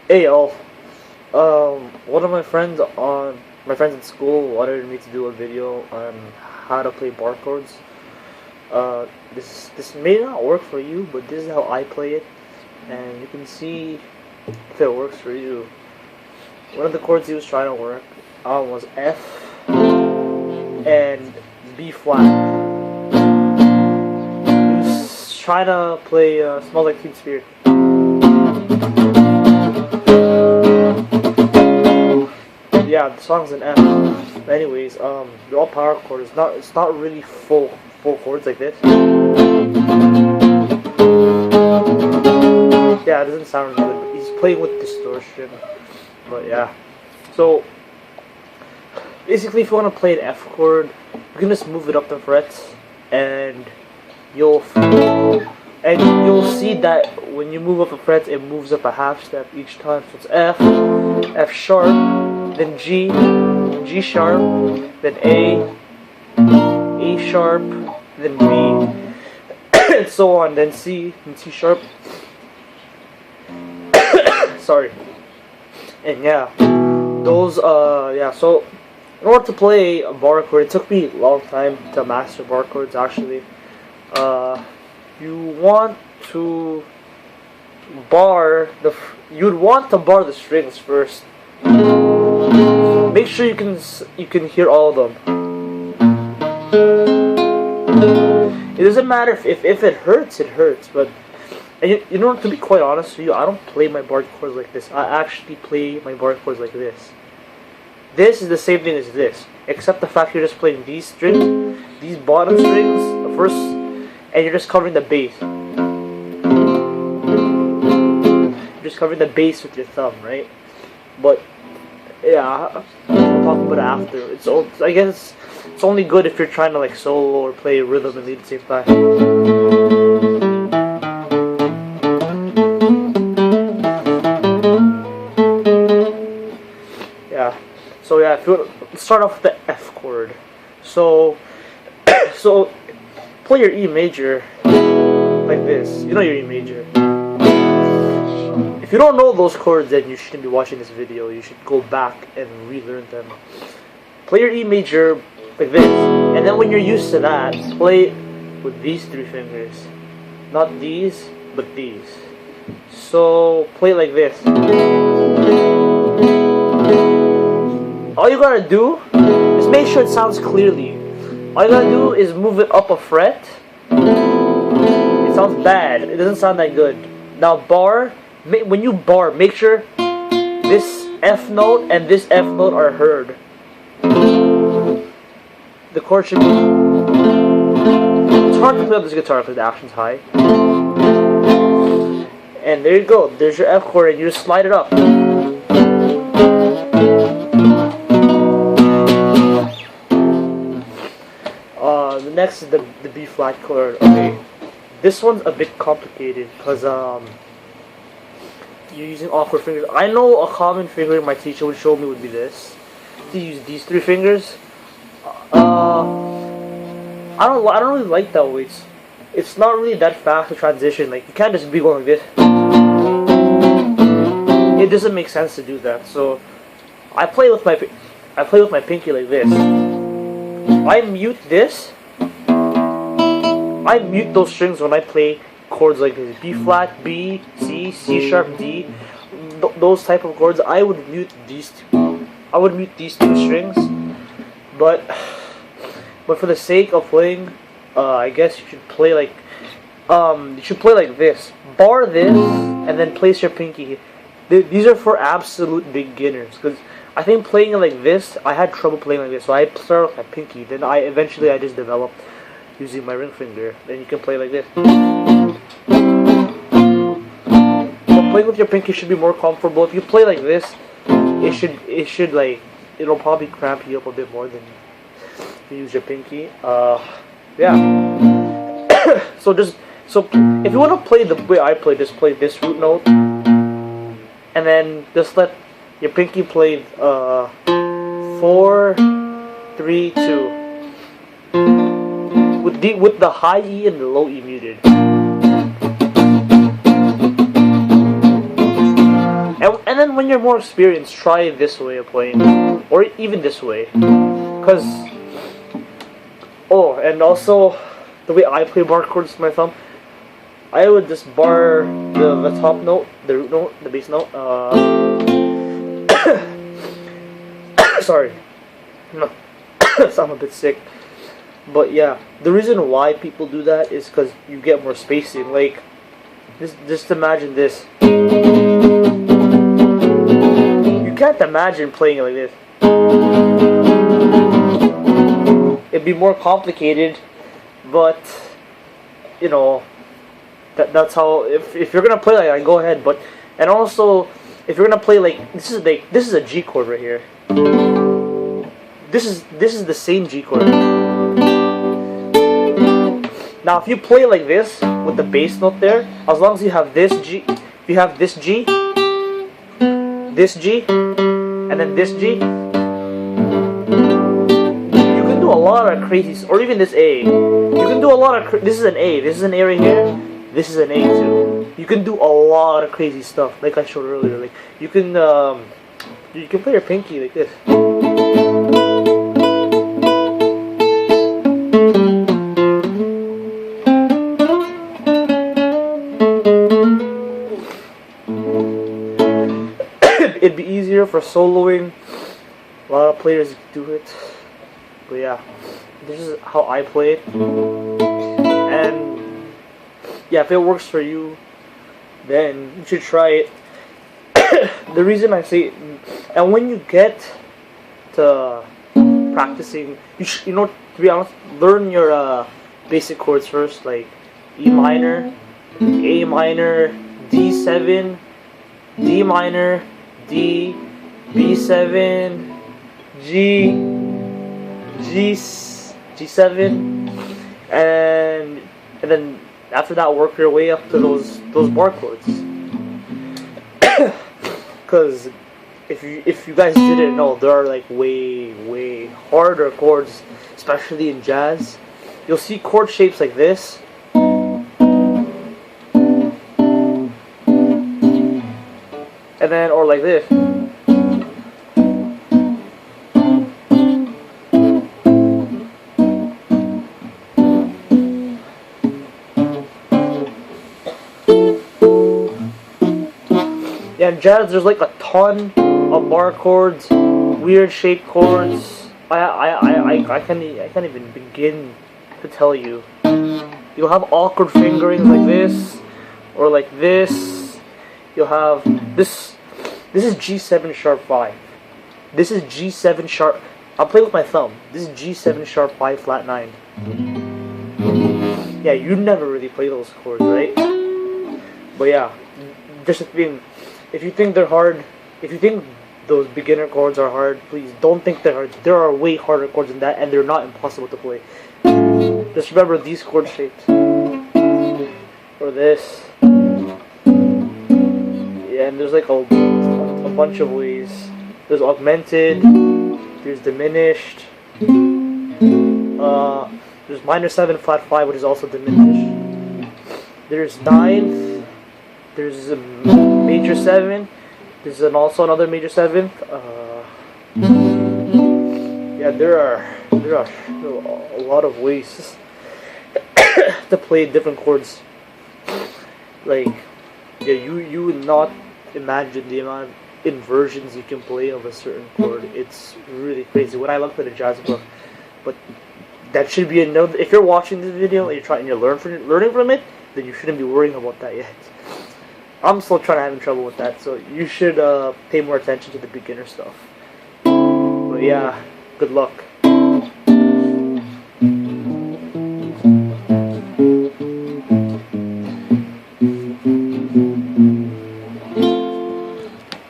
Hey yo, one of my friends in school wanted me to do a video on how to play bar chords. This may not work for you, but this is how I play it, and you can see if it works for you. One of the chords he was trying to work on was F and B flat. He was trying to play "Smells Like Teen Spirit." Yeah, the song's in F. Anyways, they're all power chords. It's not really full chords like this. Yeah, it doesn't sound good. But he's playing with distortion. But yeah, so basically, if you want to play an F chord, you can just move it up the frets, and you'll see that when you move up the frets, it moves up a half step each time. So it's F, F sharp, then G, G sharp, then A sharp, then B, and so on, then C, and C sharp. Sorry. And yeah, those, so in order to play a bar chord, it took me a long time to master bar chords actually. You'd want to bar the strings first. Make sure you can hear all of them. It doesn't matter if it hurts, it hurts. But you know, to be quite honest with you, I don't play my bar chords like this. I actually play my bar chords like this. This is the same thing as this, except the fact you're just playing these strings, these bottom strings, the first, and you're just covering the bass. You're just covering the bass with your thumb, right? But yeah, we'll talk about it after. I guess it's only good if you're trying to like solo or play rhythm and lead at the same time. Yeah. So yeah, if you want to start off with the F chord. So play your E major like this. You know your E major. If you don't know those chords, then you shouldn't be watching this video. You should go back and relearn them. Play your E major like this, and then when you're used to that, play with these three fingers. Not these, but these. So play like this. All you gotta do is make sure it sounds clearly. All you gotta do is move it up a fret. It sounds bad. It doesn't sound that good. Now bar. When you bar, make sure this F note and this F note are heard. The chord should be... It's hard to play on this guitar because the action's high. And there you go. There's your F chord, and you just slide it up. The next is the B flat chord. Okay, this one's a bit complicated because you're using awkward fingers. I know a common finger my teacher would show me would be this. To use these three fingers. I don't really like that way. It's not really that fast to transition. Like you can't just be going like this. It doesn't make sense to do that. So I play with my pinky like this. I mute this. I mute those strings when I play chords like this: B flat, B, C, C sharp, D. Those type of chords, I would mute these two. I would mute these two strings, but for the sake of playing, I guess you should play like this. Bar this, and then place your pinky. These are for absolute beginners, because I think playing it like this, I had trouble playing like this, so I started with my pinky. Then eventually I just developed using my ring finger. Then you can play like this. Playing with your pinky should be more comfortable. If you play like this, it should like, it'll probably cramp you up a bit more than if you use your pinky. Yeah. So if you want to play the way I play, just play this root note, and then just let your pinky play 4, 3, 2 with the high E and the low E muted. And then then when you're more experienced, try this way of playing, or even this way, because and also the way I play bar chords with my thumb, I would just bar the top note, the root note, the bass note. Sorry, no, so I'm a bit sick. But yeah, the reason why people do that is because you get more spacing. Like, just imagine this. You can't imagine playing it like this. It'd be more complicated, but you know, that's how. If you're gonna play like that, go ahead. But and also, if you're gonna play like this is a G chord right here. This is the same G chord. Now, if you play like this with the bass note there, as long as you have this G, if you have this G, and then this G, you can do a lot of crazy, or even this A. You can do a lot of. This is an A. This is an A right here. This is an A too. You can do a lot of crazy stuff, like I showed earlier. Like you can play your pinky like this. It'd be easier for soloing. A lot of players do it. But yeah, this is how I play it. And yeah, if it works for you, then you should try it. The reason I say, and when you get to practicing, you know, to be honest, learn your basic chords first, like E minor, A minor, D7, D minor, D, B7, G7, and then after that work your way up to those bar chords. Because if you guys didn't know, there are like way harder chords, especially in jazz. You'll see chord shapes like this. And then, or like this. Yeah, in jazz, there's like a ton of bar chords, weird shaped chords. I can't even begin to tell you. You'll have awkward fingerings like this, or like this. You'll have this. This is G7 sharp 5. This is G7 sharp. I'll play with my thumb. This is G7 sharp 5 flat 9. Yeah, you never really play those chords, right? But yeah, just a thing. If you think they're hard, if you think those beginner chords are hard, please don't think they're hard. There are way harder chords than that, and they're not impossible to play. Just remember these chord shapes. Or this. Yeah, and there's like a bunch of ways. There's augmented, there's diminished, there's minor 7 flat 5, which is also diminished. There's ninth, there's a major 7, there's also another major 7th. Yeah, there are a lot of ways to play different chords. Like, yeah, you would not imagine the amount of inversions you can play of a certain chord. It's really crazy. When I looked at a jazz book, but that should be another. If you're watching this video and you're learning from it, then you shouldn't be worrying about that yet. I'm still having trouble with that, so you should pay more attention to the beginner stuff. But yeah, good luck.